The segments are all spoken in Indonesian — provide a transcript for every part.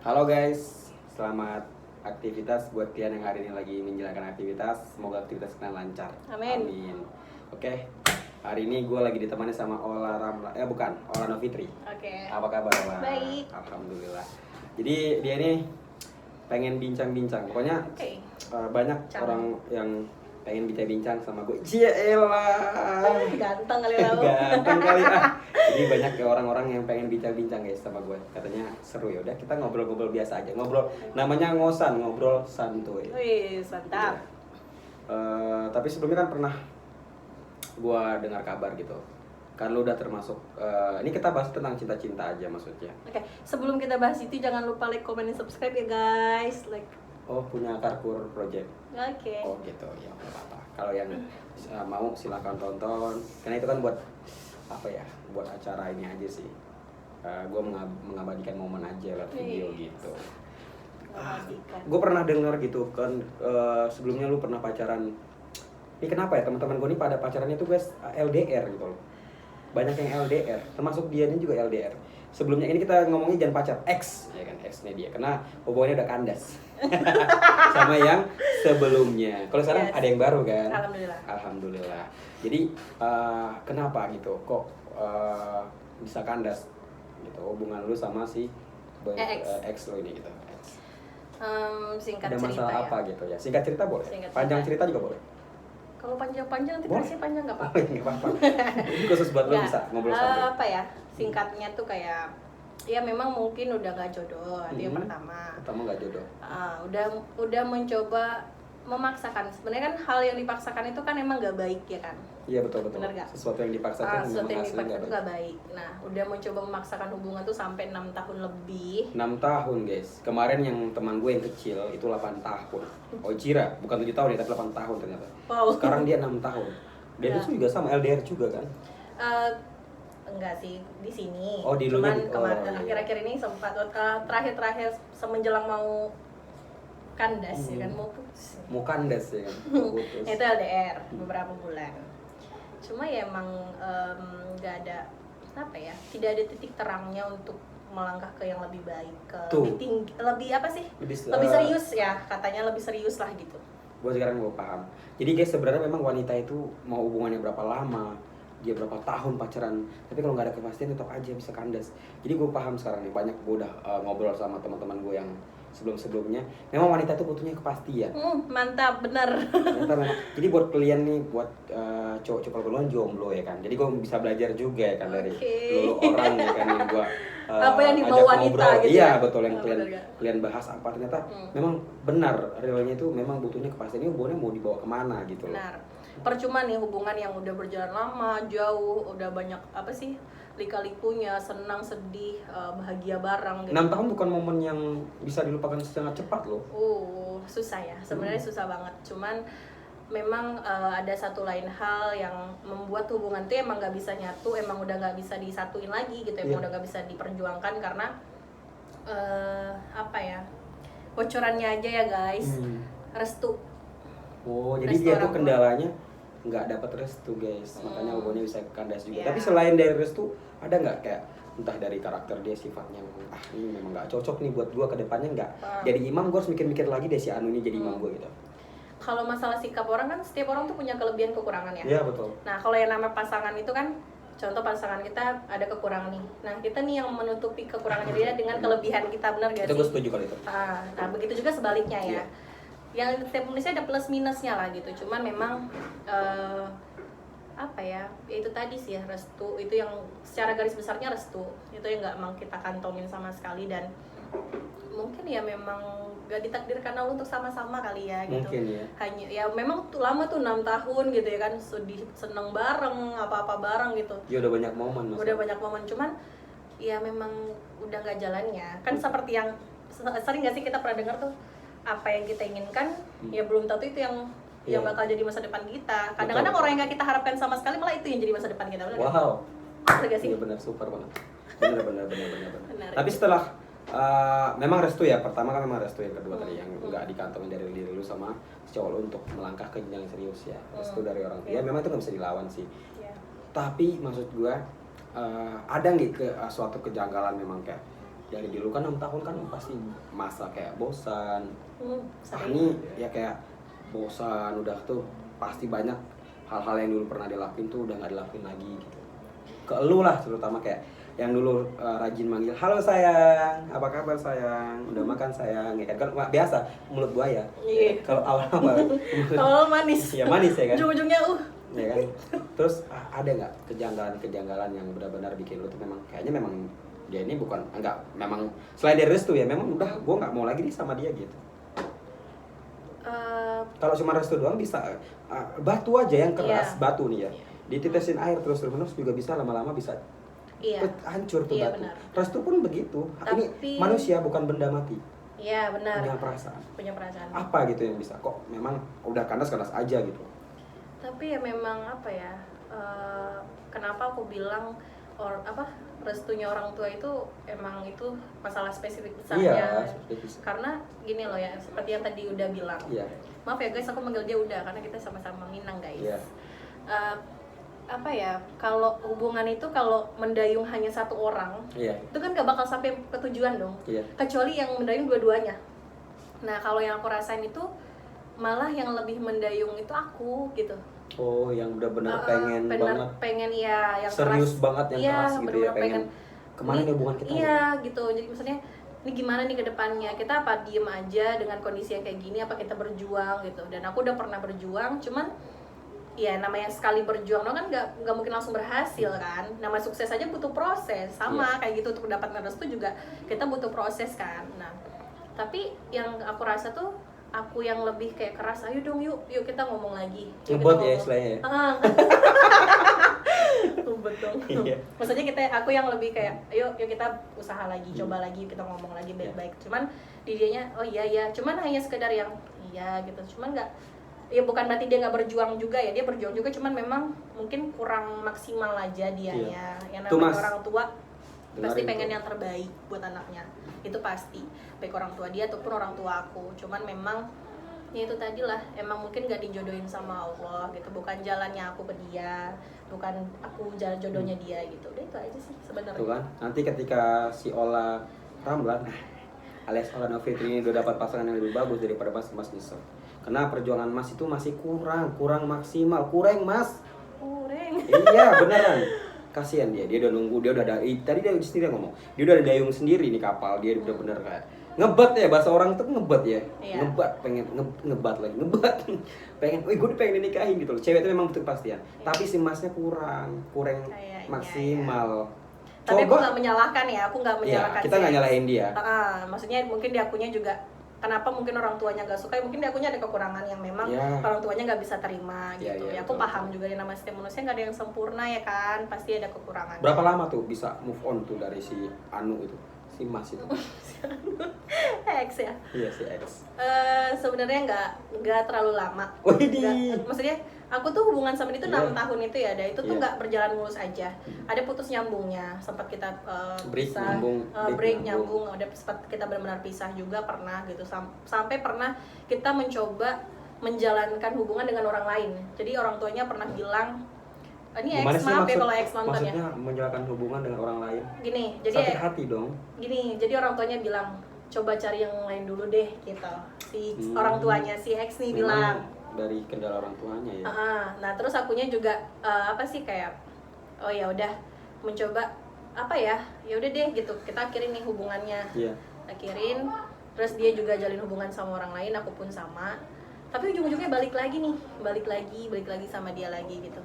Halo guys, selamat aktivitas buat kalian yang hari ini lagi menjalankan aktivitas. Semoga aktivitas kalian lancar. Amin. Oke, hari ini gue lagi ditemani sama Ola Ramla, bukan, Ola Novitri. Oke. Apa kabar Ola? Baik. Alhamdulillah. Jadi dia ini pengen bincang-bincang. Pokoknya Oke. banyak Jangan. orang yang pengen bincang-bincang sama gue. Cielah. Ganteng kali lo. Ganteng kali ah. Jadi banyak ya orang-orang yang pengen bincang-bincang guys sama gue. Katanya seru ya. Udah kita ngobrol-ngobrol biasa aja. Ngobrol namanya ngosan, ngobrol santuy. Wih, mantap. Tapi sebelumnya kan pernah gue dengar kabar gitu. Kan lu udah termasuk ini kita bahas tentang cinta-cinta aja maksudnya. Oke, sebelum kita bahas itu jangan lupa like, comment, dan subscribe ya guys. Like. Oh, punya Karkur Project. Oke. Oh gitu, ya nggak apa-apa. Kalau yang mau silakan tonton. Karena itu kan buat apa ya? Buat acara ini aja sih. Gue mengabadikan momen aja lewat video gitu. Memastikan. Gue pernah dengar gitu kan sebelumnya lu pernah pacaran. Ini kenapa ya teman-teman gue ini pada pacarannya tuh guys LDR gitu loh. Banyak yang LDR, termasuk dia ini juga LDR. Sebelumnya ini kita ngomongnya jangan pacar X, ya kan X-nya dia, karena hubungannya udah kandas sama yang sebelumnya. Kalau sekarang Yes. ada yang baru kan? Alhamdulillah. Alhamdulillah. Jadi kenapa gitu? Kok bisa kandas gitu hubungan lu sama si X lo ini gitu? X. Singkat Ada cerita masalah ya. apa gitu ya? Singkat cerita boleh. Singkat Panjang cerita. cerita juga boleh. Kalau panjang-panjang nanti Boleh. versi panjang nggak Oh, apa-apa. iya, nggak apa-apa. Ini khusus buat lo Nggak, bisa ngobrol santai. apa ya? Singkatnya tuh kayak ya memang mungkin udah gak jodoh itu yang pertama. Pertama nggak jodoh. Udah mencoba memaksakan. Sebenarnya kan hal yang dipaksakan itu kan emang gak baik ya kan. Iya betul. Bener nggak? Sesuatu yang dipaksakan Sesuatu yang hasilnya dipaksa nggak itu baik. gak baik. Nah, udah mencoba memaksakan hubungan tuh sampai 6 tahun lebih. 6 tahun guys. Kemarin yang teman gue yang kecil itu 8 tahun. Oh Cira, bukan 7 tahun ya, tapi 8 tahun ternyata. Wow. Sekarang dia 6 tahun. Dia Ya. itu juga sama LDR juga kan? Enggak sih di sini. Oh, di Cuman lunya. kemarin Oh, iya. akhir-akhir ini sempat terakhir semenjelang mau kandas ya kan mau putus. Mau kandas ya kan? Putus. Itu LDR beberapa bulan. Cuma ya emang nggak ada apa ya, tidak ada titik terangnya untuk melangkah ke yang lebih baik, ke Tuh. lebih tinggi, lebih apa sih? Lebih, Lebih serius ya, katanya lebih serius lah gitu. Gue sekarang gue paham. Jadi guys sebenarnya memang wanita itu mau hubungannya berapa lama, dia berapa tahun pacaran, tapi kalau nggak ada kepastian tetap aja bisa kandas. Jadi gue paham sekarang nih, banyak gue udah ngobrol sama teman-teman gue yang sebelumnya, memang wanita itu butuhnya kepastian. Mantap, bener. Ternyata memang. Jadi buat kalian nih, buat cowok-cowok belum jomblo ya kan. Jadi gue bisa belajar juga ya kan dari Oke. dulu orang ya kan yang gue Apa yang dibawa ajak wanita ngobrol. gitu Iya ya? betul yang Oh, kalian bener gak? kalian bahas apa ternyata memang benar realnya itu memang butuhnya kepastian. Ini hubungannya mau dibawa kemana gitu loh. Benar. Percuma nih hubungan yang udah berjalan lama, jauh, udah banyak apa sih lika-likunya, senang, sedih, bahagia bareng gitu. 6 tahun bukan momen yang bisa dilupakan sangat cepat loh. Susah ya. Sebenarnya susah banget. Cuman memang ada satu lain hal yang membuat hubungan tuh emang nggak bisa nyatu, emang udah nggak bisa disatuin lagi gitu, emang Iya. udah nggak bisa diperjuangkan karena apa ya, bocorannya aja ya guys, restu. Oh, jadi Restu dia orang tuh tua. kendalanya nggak dapat restu guys, makanya hubungannya bisa kandas juga. Iya. Tapi selain dari restu, ada nggak kayak entah dari karakter dia sifatnya ini memang nggak cocok nih buat gua ke depannya nggak. Jadi imam gua harus mikir-mikir lagi deh si Anu ini jadi imam gua gitu. Kalau masalah sikap orang kan setiap orang tuh punya kelebihan kekurangan ya. Iya betul. Nah kalau yang nama pasangan itu kan, contoh pasangan kita ada kekurangan nih. Nah kita nih yang menutupi kekurangannya dia dengan kelebihan kita, benar gak Itu sih? gua setuju kalau itu. Nah begitu juga sebaliknya ya. Iya. Yang setiap manusia ada plus minusnya lah gitu. Cuman memang apa ya, itu tadi sih ya, restu itu yang secara garis besarnya restu itu yang nggak emang kita kantongin sama sekali, dan mungkin ya memang gak ditakdirkan Allah untuk sama-sama kali ya gitu. Mungkin ya. Hanya ya memang tuh lama tuh 6 tahun gitu ya kan, sedih seneng bareng, apa-apa bareng gitu. Ya udah banyak momen mas. Udah banyak momen, cuman ya memang udah nggak jalannya. Kan seperti yang sering gak sih kita pernah dengar tuh, apa yang kita inginkan ya belum tentu itu yang Iya. bakal jadi masa depan kita. Kadang-kadang Betul. orang yang gak kita harapkan sama sekali malah itu yang jadi masa depan kita. Bener nggak? Wow. Bener gak sih? Iya benar super banget. Benar. Benar. Tapi setelah memang restu ya, pertama kan memang restu, yang kedua tadi yang nggak dikantongin dari diri lu sama si cowok lu untuk melangkah ke jenjang yang serius ya. Restu dari orang tua. Ya memang itu nggak bisa dilawan sih. Ya. Tapi maksud gua ada nggak suatu kejanggalan memang kayak dari dulu kan 6 tahun kan pasti masa kayak bosan. Sering. Ini ya kayak bosan, udah tuh pasti banyak hal-hal yang dulu pernah dilakuin tuh udah nggak dilakuin lagi gitu. Ke elu lah terutama kayak yang dulu rajin manggil, halo sayang, apa kabar sayang, udah makan sayang, ya kan biasa mulut buaya. Iya. Kalau awal-awal Kalau manis. ya manis ya kan. Ujung-ujungnya Ya kan. Terus ada nggak kejanggalan yang benar-benar bikin lu tuh memang kayaknya memang dia ini bukan enggak, memang selain dari restu ya memang udah gue nggak mau lagi nih sama dia gitu. Kalau cuma restu doang bisa batu aja yang keras, Iya. batu nih ya, ditetesin air terus juga bisa lama-lama bisa iya. hancur tuh Iya, batu. benar. Restu pun begitu. Ini Tapi- manusia bukan benda mati, Iya benar. punya perasaan. Punya perasaan. Apa gitu yang bisa kok memang udah kandas aja gitu. Tapi ya memang apa ya, kenapa aku bilang restunya orang tua itu emang itu masalah spesifik besarnya. Iya, bisa. Karena gini loh ya, seperti yang tadi udah bilang. Iya. Maaf ya guys, aku manggil dia udah karena kita sama-sama Minang guys. Iya. Apa ya, kalau hubungan itu kalau mendayung hanya satu orang, Iya. itu kan gak bakal sampai ke tujuan dong. Iya. Kecuali yang mendayung dua-duanya. Nah kalau yang aku rasain itu malah yang lebih mendayung itu aku gitu. Oh, yang udah benar pengen banget. Pengen ya yang Serius keras. banget yang Iya, keras gitu ya, bener-bener pengen kemana nih hubungan kita? Iya gitu. Jadi maksudnya ini gimana nih ke depannya? Kita apa diem aja dengan kondisi yang kayak gini, apa kita berjuang gitu. Dan aku udah pernah berjuang, cuman ya namanya sekali berjuang kan nggak mungkin langsung berhasil kan. Nama sukses aja butuh proses. Sama kayak gitu untuk mendapatkan restu juga kita butuh proses kan. Nah, tapi yang aku rasa tuh aku yang lebih kayak keras, ayo dong yuk kita ngomong lagi. Yuk kita Ngebot ya ngomong. istilahnya. Betul. Iya. Maksudnya aku yang lebih kayak yuk kita usaha lagi, coba lagi, kita ngomong lagi baik-baik. Cuman di dianya oh iya, cuman hanya sekedar yang iya gitu. Cuman nggak, ya bukan berarti dia nggak berjuang juga ya, dia berjuang juga, cuman memang mungkin kurang maksimal aja dianya. Yang Tuh, namanya Mas. orang tua pasti Dengerin pengen tuh. yang terbaik buat anaknya, itu pasti, baik orang tua dia ataupun orang tua aku. Cuman memang ya itu tadi lah, emang mungkin gak dijodohin sama Allah gitu, bukan jalannya aku ke dia, bukan aku jalan jodohnya dia gitu. Udah itu aja sih sebenarnya. Tuh kan, nanti ketika si Ola Ramlan alias Ola Novitri ini udah dapat pasangan yang lebih bagus daripada Mas nyesel. Karena perjuangan Mas itu masih kurang maksimal, kurang Mas. Kurang. Iya beneran. Kasihan dia udah nunggu, dia udah ada, tadi dia sendiri ngomong, dia udah ada dayung sendiri nih kapal, dia udah bener kayak ngebat ya, bahasa orang tuh ngebat ya. Iya. Ngebat, pengen ngebat lagi, ngebat. Pengen, gue pengen dinikahin gitu loh. Cewek itu memang butuh kepastian. Tapi si Masnya kurang Kayaknya, maksimal. Tapi aku Coba nggak menyalahkan ya, aku nggak ya, menyalahkan. kita nggak nyalahin dia. Maksudnya mungkin diakunya juga kenapa mungkin orang tuanya nggak suka, mungkin diakunya ada kekurangan yang memang Ya. orang tuanya nggak bisa terima Ya, gitu. ya, Ya, aku betul, paham betul. juga yang namanya setiap manusia nggak ada yang sempurna ya kan, pasti ada kekurangan. Berapa lama tuh bisa move on tuh dari si Anu itu, si Mas itu? X ya. Iya si X. Sebenarnya nggak terlalu lama. Widih. Maksudnya aku tuh hubungan sama dia tuh 6 Iya. tahun itu ya, dan itu tuh Iya. nggak berjalan mulus aja. Ada putus nyambungnya, sempat kita Break, pisah, nyambung, break break, nyambung, ada sempat kita benar-benar pisah juga pernah gitu. Sampai pernah kita mencoba menjalankan hubungan dengan orang lain. Jadi orang tuanya pernah bilang, ini Gimana ex, sih maaf ya kalau ex nonton ya. maksudnya menjalankan hubungan dengan orang lain? Gini, jadi Sakit hati dong. jadi orang tuanya bilang coba cari yang lain dulu deh gitu. Si orang tuanya si ex nih bilang. Memang dari kendala orang tuanya ya. Nah terus akunya juga apa sih kayak oh ya udah mencoba apa ya udah deh gitu, kita akhirin nih hubungannya. Iya. Akhirin, terus dia juga jalin hubungan sama orang lain, aku pun sama. Tapi ujung-ujungnya balik lagi sama dia lagi gitu.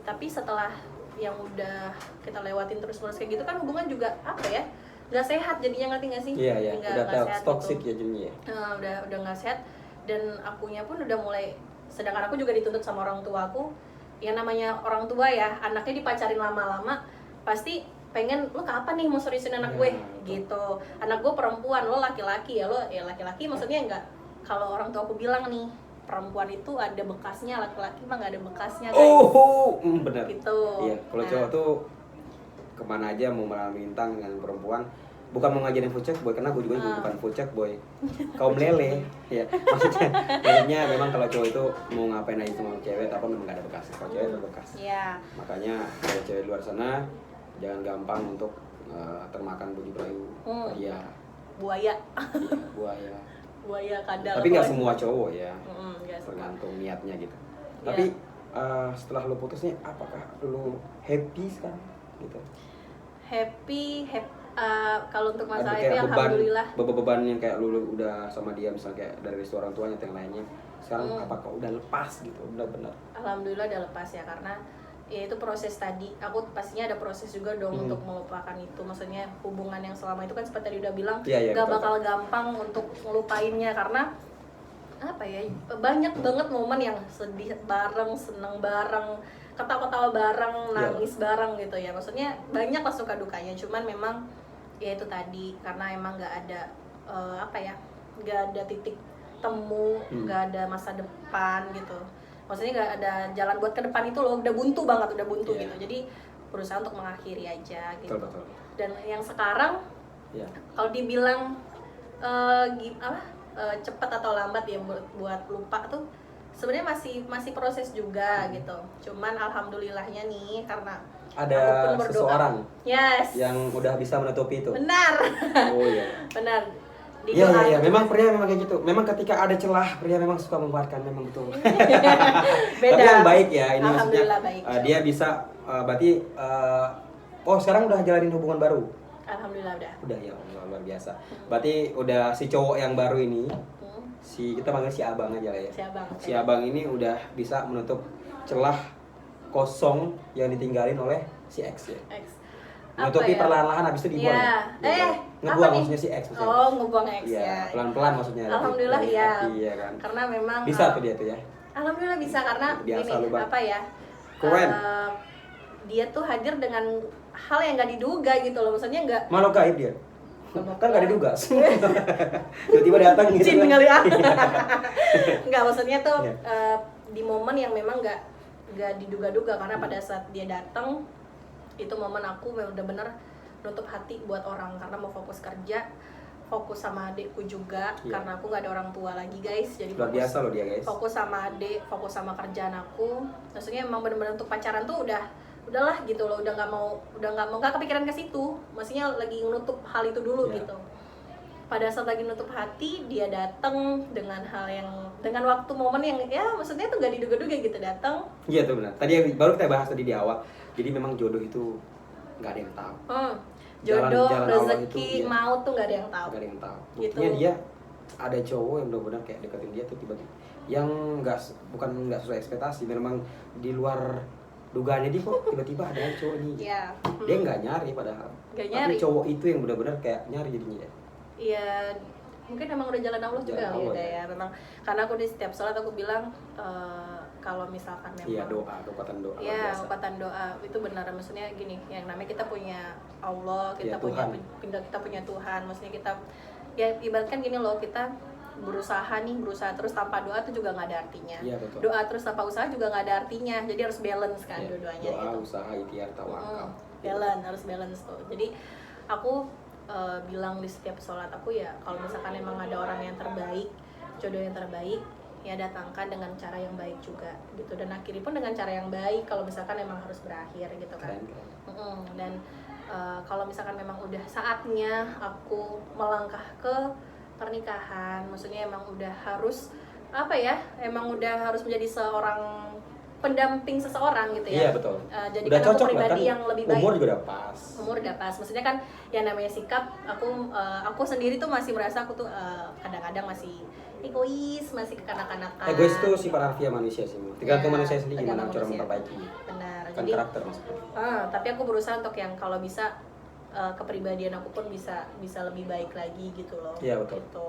Tapi setelah yang udah kita lewatin terus-terus kayak gitu kan, hubungan juga apa ya, nggak sehat jadinya, ngerti nggak sih? Iya. Udah sehat toxic gitu. ya jadinya. Udah nggak sehat, dan akunya pun udah mulai, sedangkan aku juga dituntut sama orang tua aku. Yang namanya orang tua ya, anaknya dipacarin lama-lama pasti pengen, lo kapan nih mau seriusin anak gue gitu. Anak gue perempuan, lo laki-laki ya, laki-laki maksudnya enggak. Kalau orang tua aku bilang nih, perempuan itu ada bekasnya, laki-laki mah nggak ada bekasnya guys. Benar. Gitu. Iya, kalau cowok tuh kemana aja mau melintang dengan perempuan. Bukan mau ngajarin fucek boy, karena gue juga bukan fucek boy, kaum lele ya. Maksudnya memang kalau cowok itu mau ngapain aja sama cewek, tapi memang gak ada bekas. Kalau cewek ada bekas. Iya. Makanya kalau cewek luar sana jangan gampang untuk termakan bujuk rayu pria, buaya buaya. buaya kadal. Tapi nggak semua cowok ya, Nggak semua. tergantung niatnya gitu. Iya. Tapi setelah lu putus nih, apakah lu happy sekarang gitu? Happy. Kalau untuk Ada masalah kayak itu alhamdulillah. beban yang kayak lu udah sama dia, misalnya kayak dari restu orang tuanya atau yang lainnya, sekarang apakah udah lepas gitu, udah benar? Alhamdulillah udah lepas ya, karena ya itu proses tadi. Aku pastinya ada proses juga dong untuk melupakan itu. Maksudnya hubungan yang selama itu kan seperti tadi udah bilang, Iya, gak betul. bakal gampang untuk ngelupainnya, karena apa ya, banyak banget momen yang sedih bareng, seneng bareng, ketawa-ketawa bareng, nangis bareng gitu ya. Maksudnya banyak lah suka dukanya. Cuman memang ya itu tadi, karena emang nggak ada nggak ada titik temu, nggak ada masa depan gitu. Maksudnya nggak ada jalan buat ke depan itu loh, udah buntu banget, Iya. gitu. Jadi berusaha untuk mengakhiri aja gitu. Betul. Dan yang sekarang Iya. kalau dibilang cepat atau lambat ya buat lupa tuh sebenarnya masih proses juga gitu. Cuman alhamdulillahnya nih, karena Ada aku pun berdoa. seseorang Yes. yang udah bisa menutupi itu. Benar. Oh iya. Benar. Iya. Memang pria memang kayak gitu. Memang ketika ada celah, pria memang suka memanfaatkan, memang betul. Beda. Tapi yang baik ya, ini maksudnya Alhamdulillah baik. dia bisa berarti sekarang udah jalanin hubungan baru. Alhamdulillah udah. Udah ya Allah, luar biasa. Berarti udah si cowok yang baru ini, kita panggil si abang aja lah ya. Si abang. Si abang ini udah bisa menutup celah kosong yang ditinggalin oleh si X ya. X. Menutupi perlahan-lahan, habis itu dibuang. Iya. Ngebuang apa nih? maksudnya si X maksudnya. Oh, ngebuang X Iya, ya. pelan-pelan maksudnya. Alhamdulillah dari ya. hati, ya kan. Karena memang Bisa tuh dia tuh ya. Alhamdulillah bisa, karena Biasa ini lu, Bang. apa ya? Keren. Dia tuh hadir dengan hal yang gak diduga gitu loh. Maksudnya nggak Malu gaib dia. Malu Kan gak gaib. diduga. Tiba-tiba datang gitu. Jin kan. kali ya. Nggak, maksudnya tuh Iya. di momen yang memang nggak diduga-duga, karena pada saat dia datang itu momen aku bener-bener nutup hati buat orang, karena mau fokus kerja, fokus sama adikku juga. Iya. Karena aku nggak ada orang tua lagi guys, jadi Luar biasa loh dia guys. fokus sama adik, fokus sama kerjaan aku. Maksudnya emang bener-bener untuk pacaran tuh udahlah gitu loh, udah nggak kepikiran ke situ. Maksudnya lagi nutup hal itu dulu Iya. gitu. Pada saat lagi nutup hati, dia datang dengan waktu momen yang ya maksudnya tuh gak diduga-duga gitu, datang. Iya tuh benar. Tadi baru kita bahas tadi di awal. Jadi memang jodoh itu nggak ada yang tahu. Jodoh, Jalan Allah rezeki, itu, iya. maut tuh gak ada yang tahu. Nggak ada yang tahu. Gitu. Buktinya dia ada cowok yang benar-benar kayak deketin dia tuh tiba-tiba yang bukan nggak sesuai ekspektasi, memang di luar dugaannya dia kok tiba-tiba ada cowok ini. Iya. Dia nggak nyari padahal. Nggak Tapi nyari. cowok itu yang benar-benar kayak nyari jadinya ya. Iya, mungkin emang udah jalan Allah juga Jalan kali Allah, udah ya. ya. Memang karena aku di setiap sholat aku bilang kalau misalkan memang Iya, doa, kekuatan doa. luar ya, biasa. kekuatan doa itu benar. Maksudnya gini, yang namanya kita punya Allah, kita Ya, punya Tuhan. kita punya Tuhan. Maksudnya kita ya ibaratkan gini loh, kita berusaha terus tanpa doa itu juga nggak ada artinya. Iya, betul. Doa terus tanpa usaha juga nggak ada artinya. Jadi harus balance kan Iya, dua-duanya doa, gitu. usaha, ikhtiar, tawakal. Harus balance tuh. Jadi aku bilang di setiap sholat aku ya, kalau misalkan emang ada orang yang terbaik, jodoh yang terbaik, ya datangkan dengan cara yang baik juga gitu, dan akhiri pun dengan cara yang baik kalau misalkan emang harus berakhir gitu kan. Keren. Dan kalau misalkan memang udah saatnya aku melangkah ke pernikahan, maksudnya emang udah harus emang udah harus menjadi seorang pendamping seseorang gitu ya. Iya, betul. Jadi Udah kan aku cocok lah, pribadi kan yang lebih baik. Umur juga udah pas. Umur udah pas, maksudnya kan yang namanya sikap, aku sendiri tuh masih merasa aku tuh kadang-kadang masih egois, masih kekanak-kanakan. Egois itu sifat harfiah manusia sih. Tergantung Ya, manusia sendiri gimana tergantung cara manusia. memperbaiki. Benar. Kan Jadi karakter maksudnya. tapi aku berusaha untuk yang kalau bisa kepribadian aku pun bisa lebih baik lagi gitu loh. Iya, betul. Gitu.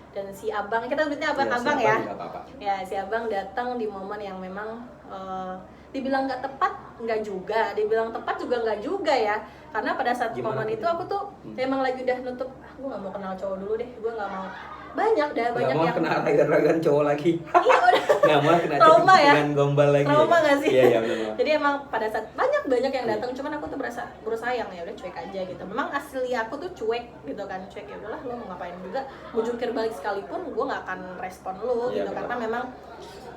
Dan si abang, kita sebutnya Iya, abang si ya. nggak apa-apa. Ya, si abang datang di momen yang memang dibilang nggak tepat, nggak juga, dibilang tepat juga nggak juga ya, karena pada saat Gimana momen tuh itu dia? aku tuh emang lagi udah nutup, gue nggak mau kenal cowok dulu deh, gue nggak mau, banyak Nggak mau yang kena ragan cowok lagi. iya udah Nggak mau kena Trauma ya? dengan gombal lagi. trauma nggak sih? Iya, iya benar. Jadi emang pada saat banyak yang datang, cuman aku tuh berusaha yang ya udah cuek aja gitu. Memang asli aku tuh cuek gitu kan, cuek, ya udahlah lo mau ngapain juga, mau jungkir balik sekalipun gue nggak akan respon lo Iya, gitu, betul. karena memang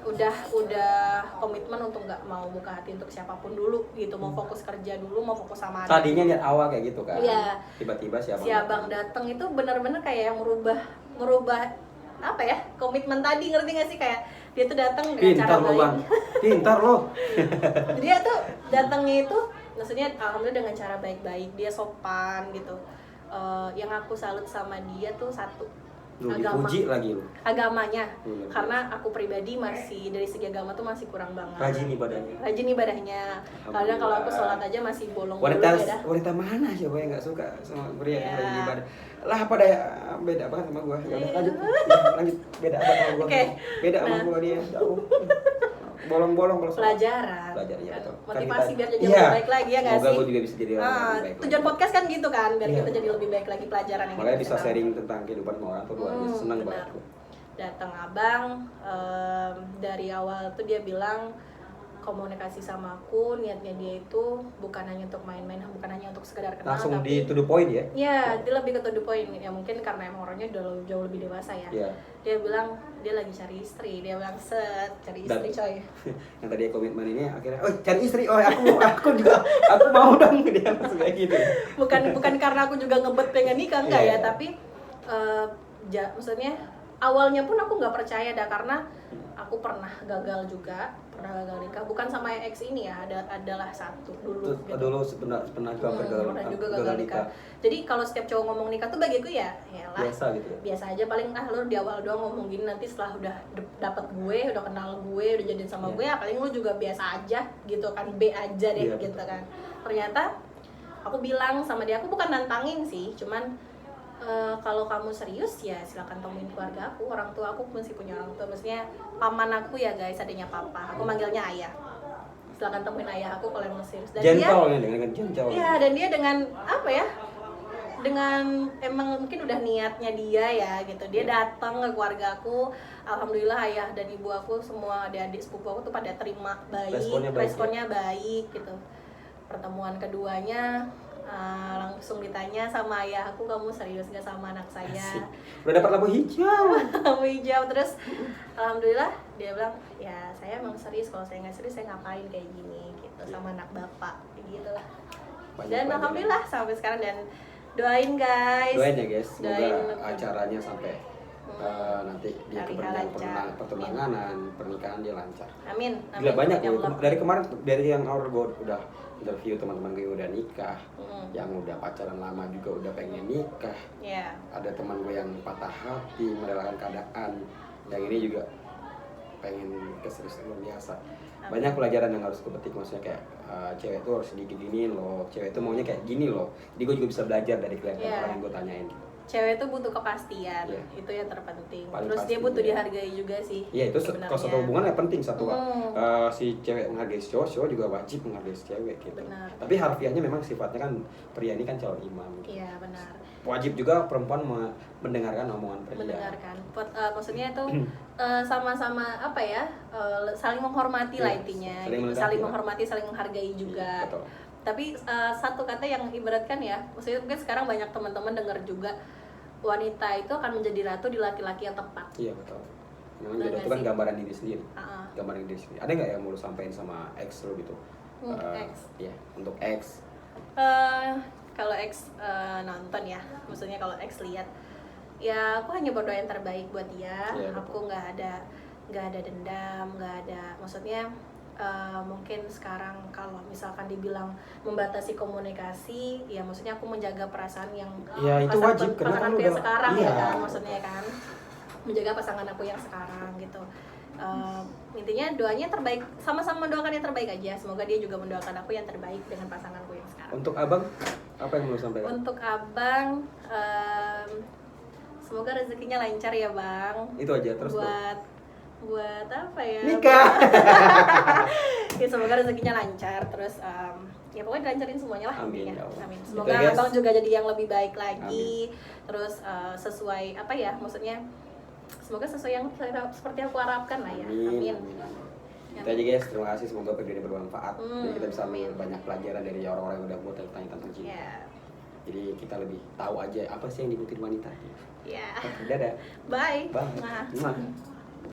udah komitmen untuk nggak mau buka hati untuk siapapun dulu gitu, mau fokus kerja dulu, mau fokus sama adik. Tadinya niat awal kayak gitu kan. Iya. Tiba-tiba si abang datang itu benar-benar kayak yang merubah apa ya, komitmen tadi, ngerti gak sih, kayak dia tuh datang dengan cara baik. Bang. Pintar lo. Dia tuh datangnya itu maksudnya alhamdulillah dengan cara baik-baik, dia sopan gitu. Yang aku salut sama dia tuh satu, agama. Dipuji lagi lu. Agamanya. Karena aku pribadi masih dari segi agama tuh masih kurang banget. Rajin ibadahnya. Kadang kalau aku sholat aja masih bolong-bolong beda. Wanita mana sih yang nggak suka sama pria yang rajin ibadah? Lah pada beda banget sama gua. Ya udah lanjut. Beda banget sama gua. Okay. Beda sama gua dia. Jauh. Bolong-bolong kalau pelajaran ya, betul. Motivasi biar jadi lebih baik lagi ya nggak sih? Semoga gue juga bisa jadi lebih baik. Tujuan podcast kan gitu kan, biar kita jadi lebih baik lagi pelajaran yang makanya bisa sharing tentang kehidupan orang tuh senang banget. Datang abang dari awal tuh dia bilang komunikasi sama aku, niatnya dia itu bukan hanya untuk main-main, bukan hanya untuk sekedar kenal, langsung tapi di to the point ya? Iya, dia lebih ke to the point ya, mungkin karena emang orangnya udah jauh lebih dewasa ya. Yeah. Dia bilang dia lagi cari istri, dia bilang cari istri coy. Yang tadi komitmen ini akhirnya, cari istri, aku juga, aku mau dong, dia langsung kayak gitu. Bukan karena aku juga ngebet pengen nikah enggak ya, tapi maksudnya awalnya pun aku nggak percaya dah, karena aku pernah gagal nikah, bukan sama yang ex ini ya, adalah satu dulu gitu. Dulu pernah gagal nikah. Jadi kalau setiap cowok ngomong nikah tuh bagiku ya lah biasa gitu ya? Biasa aja, paling lu di awal doang ngomong gini, nanti setelah udah dapet gue, udah kenal gue, udah jadian sama gue ya paling lu juga biasa aja gitu kan, B aja deh gitu kan. Ternyata aku bilang sama dia, aku bukan nantangin sih, cuman kalau kamu serius ya silakan temuin keluarga aku, orang tua aku masih punya orang tua, maksudnya paman aku ya guys, adanya papa, aku manggilnya ayah. Silakan temuin ayah aku kalau emang serius. Dan gentle dengan gentle. Iya, dan dia dengan apa ya? Dengan emang mungkin udah niatnya dia ya gitu. Dia datang ke keluarga aku. Alhamdulillah ayah dan ibu aku semua, adik-adik sepupu aku tuh pada terima baik, responnya baik gitu. Pertemuan keduanya langsung ditanya sama ayah aku, kamu serius gak sama anak saya? Asik. Udah dapat lampu hijau. Lampu hijau. Terus alhamdulillah dia bilang ya saya emang serius, kalau saya nggak serius saya ngapain kayak gini gitu sama anak bapak gitu lah. Dan alhamdulillah sampai sekarang, dan doain guys. Doain ya guys, semoga acaranya sampai nanti dia keberanian pertunangan, pernikahan dia lancar. Amin. Gila banyak dari kemarin, dari yang awal gue udah interview teman-teman gue udah nikah, yang udah pacaran lama juga udah pengen nikah. Ada teman gue yang patah hati merelakan keadaan, yang ini juga pengen keseriusan luar biasa. Banyak pelajaran yang harus gue petik, maksudnya kayak cewek tuh harus diginiin loh, cewek tuh maunya kayak gini loh. Jadi gue juga bisa belajar dari kelihatan orang yang gue tanyain. Cewek itu butuh kepastian, itu yang terpenting. Paling terus pasti, dia butuh dihargai juga sih. Iya, itu kalau satu hubungan ya penting satu. Si cewek menghargai cowok, cowok juga wajib menghargai si cewek gitu. Benar. Tapi harfiahnya memang sifatnya kan pria ini kan calon imam. Gitu. Iya, benar. Wajib juga perempuan mendengarkan omongan pria. Mendengarkan. Maksudnya itu sama-sama apa ya? Saling menghormati lah intinya. Saling menghormati, saling menghargai juga. Betul. Tapi satu kata yang ibaratkan ya, maksudnya mungkin sekarang banyak teman-teman dengar juga, wanita itu akan menjadi ratu di laki-laki yang tepat. Iya betul. Memang jodoh itu kan gambaran diri sendiri. Gambaran diri sendiri. Ada nggak yang mau lu sampein sama ex lo gitu? Ex. Iya, untuk ex. Kalau ex nonton ya, maksudnya kalau ex lihat, ya aku hanya berdoa yang terbaik buat dia. Aku nggak ada dendam, nggak ada, maksudnya mungkin sekarang kalau misalkan dibilang membatasi komunikasi, ya maksudnya aku menjaga perasaan yang itu wajib, pasangan aku yang sekarang ya kan, maksudnya kan menjaga pasangan aku yang sekarang gitu. Intinya doanya terbaik, sama-sama mendoakan yang terbaik aja. Semoga dia juga mendoakan aku yang terbaik dengan pasanganku yang sekarang. Untuk abang, apa yang mau sampaikan? Untuk abang, semoga rezekinya lancar ya bang. Itu aja terus. Buat apa ya? Nikah. Ya, semoga rezekinya lancar, terus ya pokoknya dilancarin semuanya lah. Amin. Ya Amin. Semoga abang juga jadi yang lebih baik lagi. Amin. Terus sesuai apa ya? Maksudnya semoga sesuai yang seperti aku harapkan lah ya. Amin. Itu aja guys, terima kasih, semoga video ini bermanfaat. Jadi kita bisa ambil banyak pelajaran dari orang-orang yang udah buat tanya tentang cinta. Jadi kita lebih tahu aja apa sih yang dibutuhin wanita. Ya. Dadah. Bye. Bye.